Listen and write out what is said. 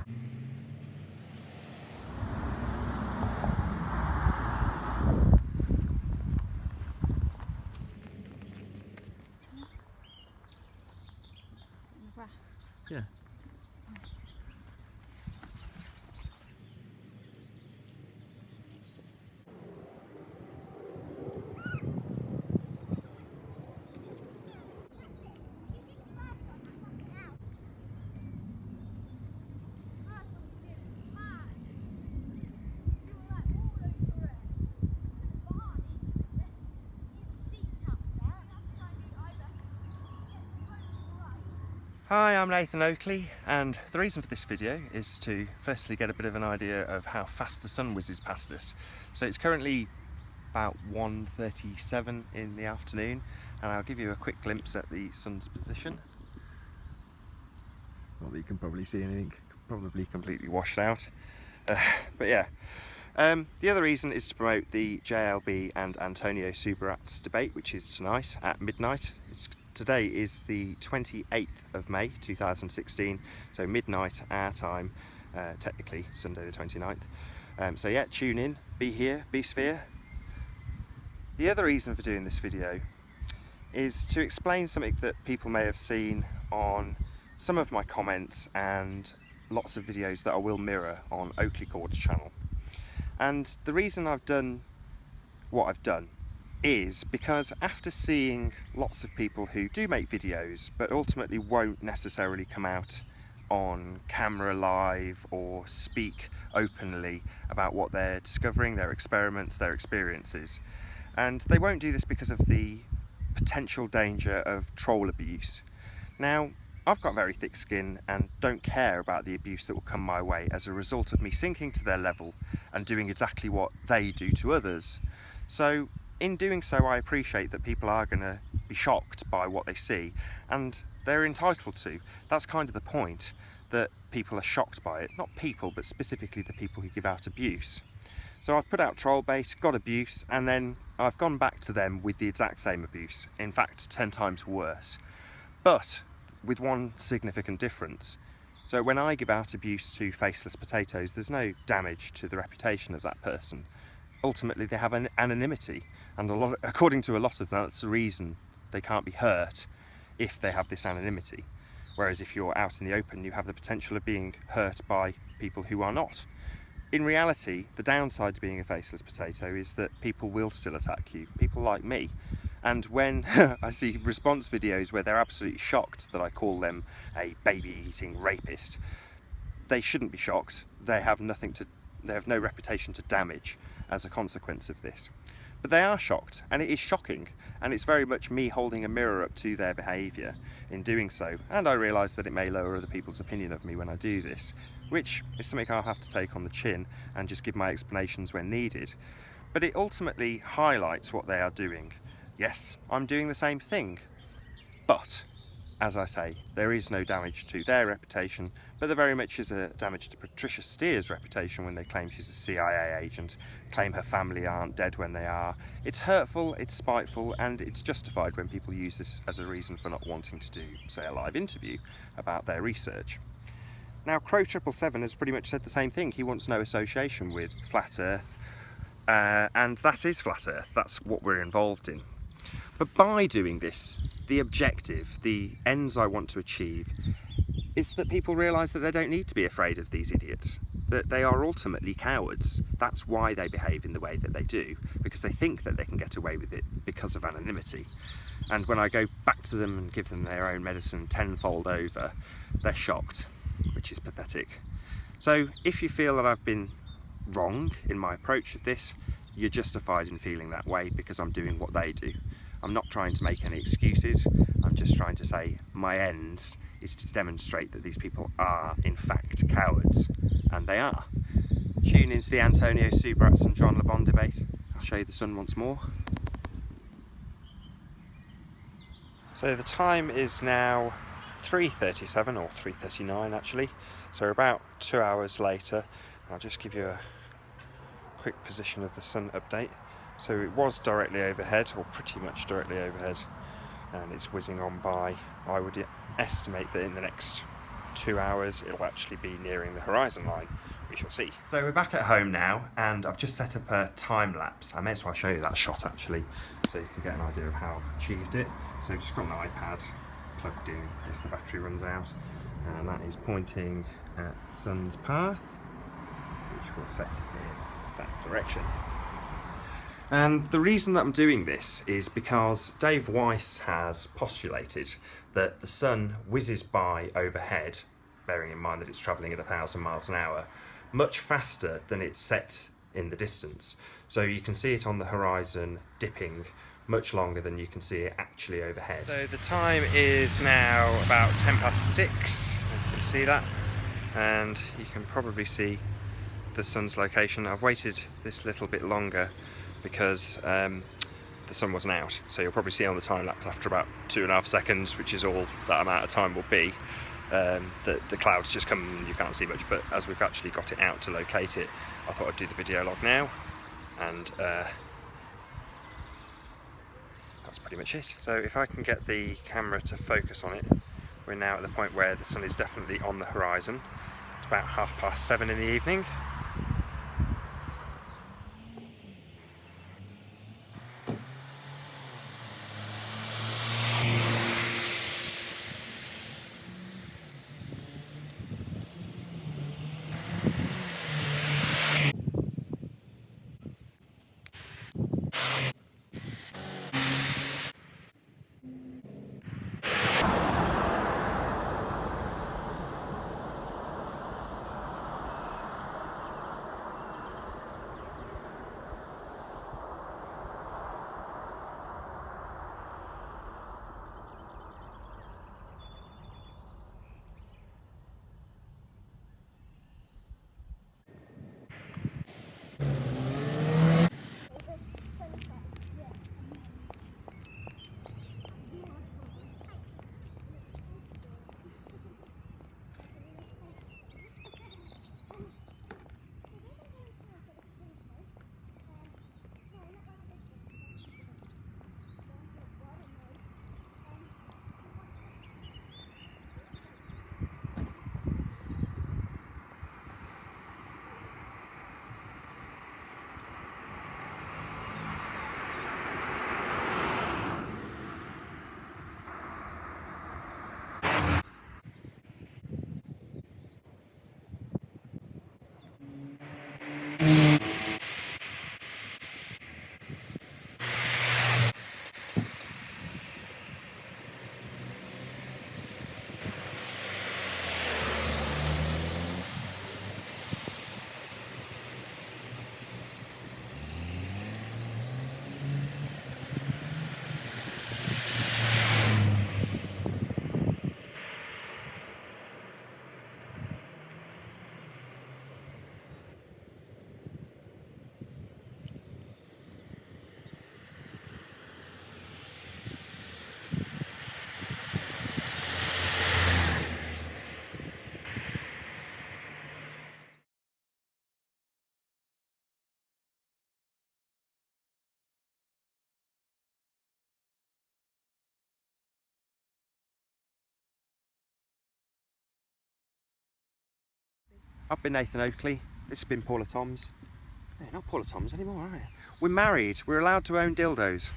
Yeah. Hi, I'm Nathan Oakley, and the reason for this video is to firstly get a bit of an idea of how fast the sun whizzes past us. So it's currently about 1:37 in the afternoon, and I'll give you a quick glimpse at the sun's position. Not that you can probably see anything, probably completely washed out. But yeah. The other reason is to promote the JLB and Antonio Subirats debate, which is tonight at midnight. Today is the 28th of May 2016, so midnight our time, technically Sunday the 29th. So yeah, tune in, be here, be sphere. The other reason for doing this video is to explain something that people may have seen on some of my comments and lots of videos that I will mirror on Oakley Chord's channel. And the reason I've done what I've done is because after seeing lots of people who do make videos but ultimately won't necessarily come out on camera live or speak openly about what they're discovering, their experiments, their experiences, and they won't do this because of the potential danger of troll abuse. Now, I've got very thick skin and don't care about the abuse that will come my way as a result of me sinking to their level and doing exactly what they do to others. So in doing so, I appreciate that people are going to be shocked by what they see, and they're entitled to. That's kind of the point, that people are shocked by it. Not people, but specifically the people who give out abuse. So I've put out troll bait, got abuse, and then I've gone back to them with the exact same abuse. In fact, 10 times worse. But with one significant difference. So when I give out abuse to Faceless potatoes, there's no damage to the reputation of that person. Ultimately, they have an anonymity, and according to a lot of them, that's the reason they can't be hurt if they have this anonymity. Whereas if you're out in the open, you have the potential of being hurt by people who are not. In reality, the downside to being a faceless potato is that people will still attack you, people like me. And when I see response videos where they're absolutely shocked that I call them a baby-eating rapist, they shouldn't be shocked. They have no reputation to damage as a consequence of this. But they are shocked, and it is shocking, and it's very much me holding a mirror up to their behaviour in doing so. And I realise that it may lower other people's opinion of me when I do this, which is something I'll have to take on the chin and just give my explanations when needed. But it ultimately highlights what they are doing. Yes, I'm doing the same thing, but as I say, there is no damage to their reputation, but there very much is a damage to Patricia Steer's reputation when they claim she's a CIA agent, claim her family aren't dead when they are. It's hurtful, it's spiteful, and it's justified when people use this as a reason for not wanting to do, say, a live interview about their research. Now, Crow777 has pretty much said the same thing. He wants no association with Flat Earth, and that is Flat Earth. That's what we're involved in. But by doing this, the objective, the ends I want to achieve, is that people realise that they don't need to be afraid of these idiots, that they are ultimately cowards. That's why they behave in the way that they do, because they think that they can get away with it because of anonymity. And when I go back to them and give them their own medicine tenfold over, they're shocked, which is pathetic. So if you feel that I've been wrong in my approach of this, you're justified in feeling that way because I'm doing what they do. I'm not trying to make any excuses, I'm just trying to say my ends is to demonstrate that these people are in fact cowards, and they are. Tune into the Antonio Subirats and John Le Bon debate. I'll show you the sun once more. So the time is now 3:37, or 3:39 actually, so about 2 hours later. I'll just give you a quick position of the sun update. So it was directly overhead, or pretty much directly overhead, and it's whizzing on by. I would estimate that in the next 2 hours it'll actually be nearing the horizon line. We shall see. So we're back at home now, and I've just set up a time lapse. I may as well show you that shot actually, so you can get an idea of how I've achieved it. So I've just got my iPad plugged in in case the battery runs out, and that is pointing at the sun's path, which will set in that direction. And the reason that I'm doing this is because Dave Weiss has postulated that the sun whizzes by overhead, bearing in mind that it's travelling at 1,000 miles an hour, much faster than it's set in the distance. So you can see it on the horizon dipping much longer than you can see it actually overhead. So the time is now about 6:10. You can see that, and you can probably see the sun's location. I've waited this little bit longer because the sun wasn't out, so you'll probably see on the time lapse after about 2.5 seconds, which is all that amount of time will be, that the clouds just come and you can't see much. But as we've actually got it out to locate it, I thought I'd do the video log now, and that's pretty much it. So if I can get the camera to focus on it, we're now at the point where the sun is definitely on the horizon. It's about 7:30 in the evening. I've been Nathan Oakley. This has been Paula Toms. No, not Paula Toms anymore, are we? We're married. We're allowed to own dildos.